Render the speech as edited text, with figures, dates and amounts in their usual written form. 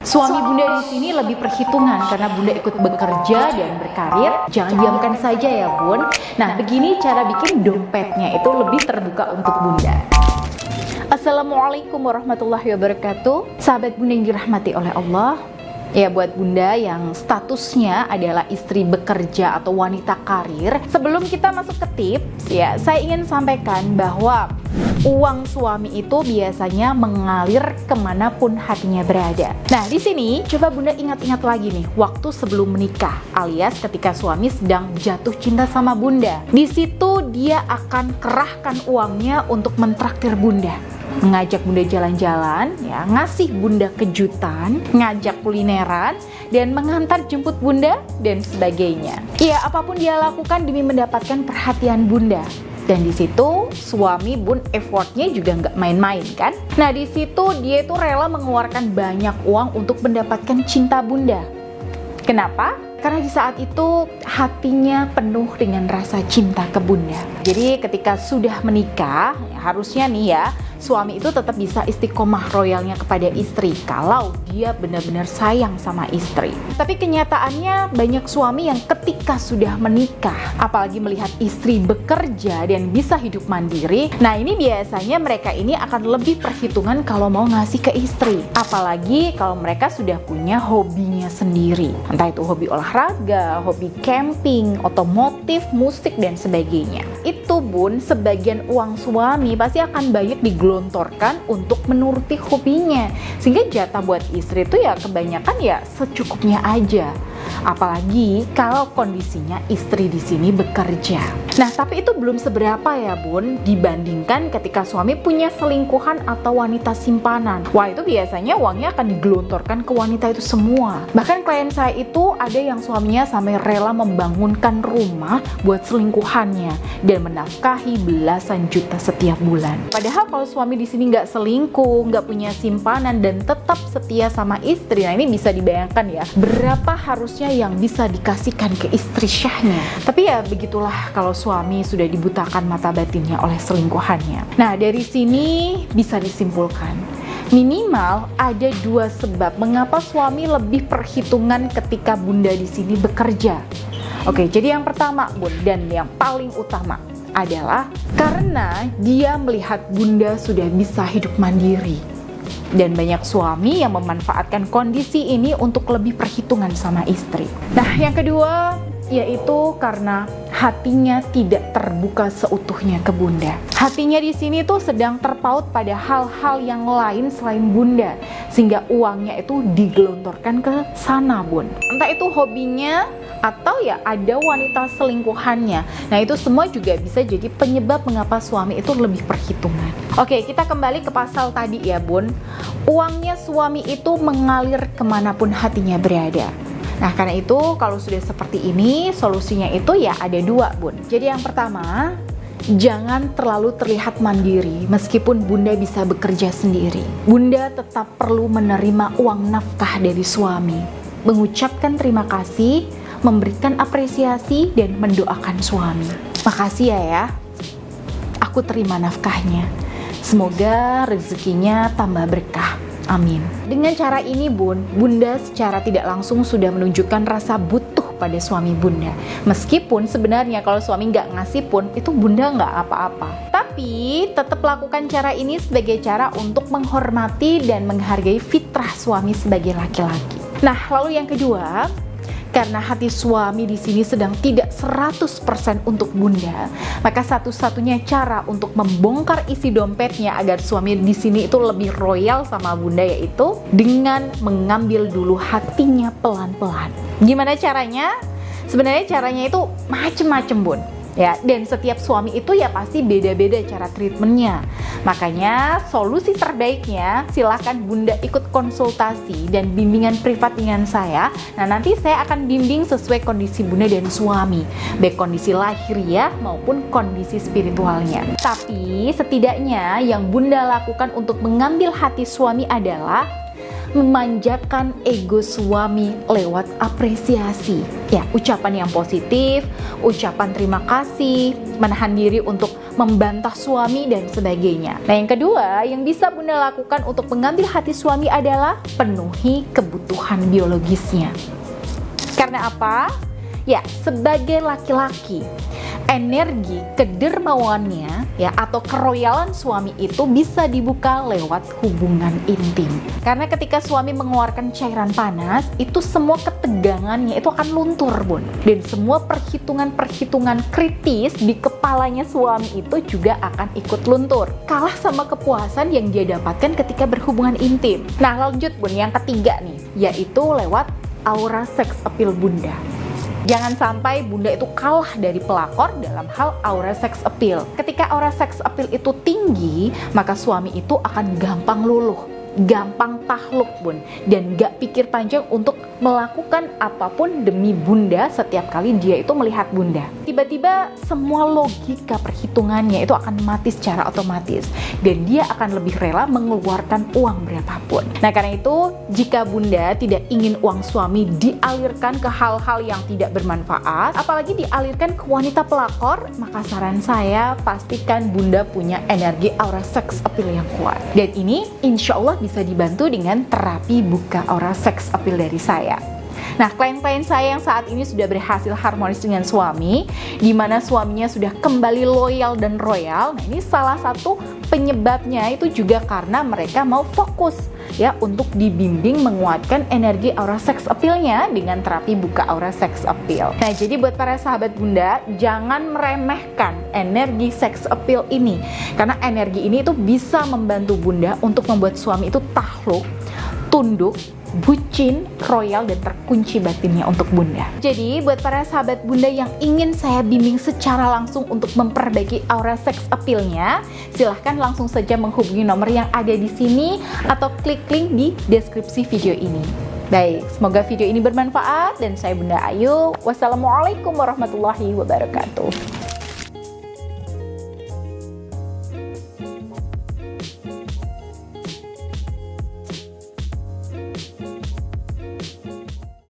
Suami bunda di sini lebih perhitungan karena bunda ikut bekerja dan berkarir. Jangan diamkan saja ya bun. Nah, begini cara bikin dompetnya itu lebih terbuka untuk bunda. Assalamualaikum warahmatullahi wabarakatuh. Sahabat bunda yang dirahmati oleh Allah. Ya, buat bunda yang statusnya adalah istri bekerja atau wanita karir, sebelum kita masuk ke tips ya, saya ingin sampaikan bahwa uang suami itu biasanya mengalir kemanapun hatinya berada. Nah, di sini coba bunda ingat-ingat lagi nih, waktu sebelum menikah alias ketika suami sedang jatuh cinta sama bunda. Di situ dia akan kerahkan uangnya untuk mentraktir bunda, mengajak bunda jalan-jalan, ya, ngasih bunda kejutan, ngajak kulineran, dan mengantar jemput bunda, dan sebagainya. Ya, apapun dia lakukan demi mendapatkan perhatian bunda. Dan di situ suami bun effortnya juga nggak main-main kan? Nah, di situ dia itu rela mengeluarkan banyak uang untuk mendapatkan cinta bunda. Kenapa? Karena di saat itu hatinya penuh dengan rasa cinta ke bunda. Jadi ketika sudah menikah, ya harusnya nih ya, suami itu tetap bisa istiqomah royalnya kepada istri kalau dia benar-benar sayang sama istri. Tapi kenyataannya banyak suami yang ketika sudah menikah, apalagi melihat istri bekerja dan bisa hidup mandiri, nah ini biasanya mereka ini akan lebih perhitungan kalau mau ngasih ke istri. Apalagi kalau mereka sudah punya hobinya sendiri. Entah itu hobi olahraga, hobi camping, otomotif, musik, dan sebagainya. Itu bun, sebagian uang suami pasti akan banyak digelontorkan untuk menuruti hobinya. Sehingga jatah buat istri itu ya kebanyakan ya secukupnya aja. Apalagi kalau kondisinya istri di sini bekerja. Nah, tapi itu belum seberapa ya bun, dibandingkan ketika suami punya selingkuhan atau wanita simpanan. Wah, itu biasanya uangnya akan digelontorkan ke wanita itu semua. Bahkan klien saya itu ada yang suaminya sampai rela membangunkan rumah buat selingkuhannya dan menafkahi belasan juta setiap bulan. Padahal kalau suami di sini nggak selingkuh, nggak punya simpanan dan tetap setia sama istri, nah ini bisa dibayangkan ya berapa harusnya yang bisa dikasihkan ke istri syahnya. Tapi ya begitulah kalau suami sudah dibutakan mata batinnya oleh selingkuhannya. Nah, dari sini bisa disimpulkan minimal ada dua sebab mengapa suami lebih perhitungan ketika bunda di sini bekerja. Oke, jadi yang pertama bun, dan yang paling utama adalah karena dia melihat bunda sudah bisa hidup mandiri. Dan banyak suami yang memanfaatkan kondisi ini untuk lebih perhitungan sama istri. Nah, yang kedua yaitu karena hatinya tidak terbuka seutuhnya ke bunda. Hatinya di sini tuh sedang terpaut pada hal-hal yang lain selain bunda, sehingga uangnya itu digelontorkan ke sana bun. Entah itu hobinya atau ya ada wanita selingkuhannya. Nah, itu semua juga bisa jadi penyebab mengapa suami itu lebih perhitungan. Oke, kita kembali ke pasal tadi ya bun. Uangnya suami itu mengalir kemanapun hatinya berada. Nah, karena itu kalau sudah seperti ini, solusinya itu ya ada dua bun. Jadi yang pertama, jangan terlalu terlihat mandiri meskipun bunda bisa bekerja sendiri. Bunda tetap perlu menerima uang nafkah dari suami, mengucapkan terima kasih, memberikan apresiasi, dan mendoakan suami. Makasih ya, aku terima nafkahnya. Semoga rezekinya tambah berkah. Amin. Dengan cara ini bun, bunda secara tidak langsung sudah menunjukkan rasa butuh pada suami bunda. Meskipun sebenarnya kalau suami nggak ngasih pun, itu bunda nggak apa-apa. Tapi tetap lakukan cara ini sebagai cara untuk menghormati dan menghargai fitrah suami sebagai laki-laki. Nah, lalu yang kedua, karena hati suami di sini sedang tidak 100% untuk bunda, maka satu-satunya cara untuk membongkar isi dompetnya agar suami di sini itu lebih royal sama bunda yaitu dengan mengambil dulu hatinya pelan-pelan. Gimana caranya? Sebenarnya caranya itu macem-macem bun. Ya, dan setiap suami itu ya pasti beda-beda cara treatmentnya. Makanya solusi terbaiknya silahkan bunda ikut konsultasi dan bimbingan privat dengan saya. Nah, nanti saya akan bimbing sesuai kondisi bunda dan suami, baik kondisi lahiriah maupun kondisi spiritualnya. Tapi setidaknya yang bunda lakukan untuk mengambil hati suami adalah memanjakan ego suami lewat apresiasi. Ya, ucapan yang positif, ucapan terima kasih, menahan diri untuk membantah suami dan sebagainya. Nah, yang kedua yang bisa Bunda lakukan untuk mengambil hati suami adalah penuhi kebutuhan biologisnya. Karena apa? Ya, sebagai laki-laki, energi kedermawannya ya atau keroyalan suami itu bisa dibuka lewat hubungan intim. Karena ketika suami mengeluarkan cairan panas, itu semua ketegangannya itu akan luntur, Bun. Dan semua perhitungan-perhitungan kritis di kepalanya suami itu juga akan ikut luntur. Kalah sama kepuasan yang dia dapatkan ketika berhubungan intim. Nah, lanjut, Bun, yang ketiga nih, yaitu lewat aura sex appeal Bunda. Jangan sampai Bunda itu kalah dari pelakor dalam hal aura sex appeal. Ketika aura sex appeal itu tinggi, maka suami itu akan gampang luluh, gampang takluk, Bun, dan gak pikir panjang untuk melakukan apapun demi Bunda setiap kali dia itu melihat Bunda. Tiba-tiba semua logika perhitungannya itu akan mati secara otomatis dan dia akan lebih rela mengeluarkan uang berapapun. Nah, karena itu jika Bunda tidak ingin uang suami dialirkan ke hal-hal yang tidak bermanfaat, apalagi dialirkan ke wanita pelakor, maka saran saya pastikan Bunda punya energi aura sex appeal yang kuat. Dan ini insya Allah bisa dibantu dengan terapi buka aura sex appeal dari saya. Nah, klien-klien saya yang saat ini sudah berhasil harmonis dengan suami, di mana suaminya sudah kembali loyal dan royal. Nah, ini salah satu penyebabnya itu juga karena mereka mau fokus ya untuk dibimbing menguatkan energi aura sex appeal-nya dengan terapi buka aura sex appeal. Nah, jadi buat para sahabat Bunda, jangan meremehkan energi sex appeal ini, karena energi ini itu bisa membantu Bunda untuk membuat suami itu takluk, tunduk, bucin, royal, dan terkunci batinnya untuk Bunda. Jadi buat para sahabat Bunda yang ingin saya bimbing secara langsung untuk memperbaiki aura sex appeal-nya, silahkan langsung saja menghubungi nomor yang ada di sini atau klik link di deskripsi video ini. Baik, semoga video ini bermanfaat dan saya Bunda Ayu. Wassalamualaikum warahmatullahi wabarakatuh.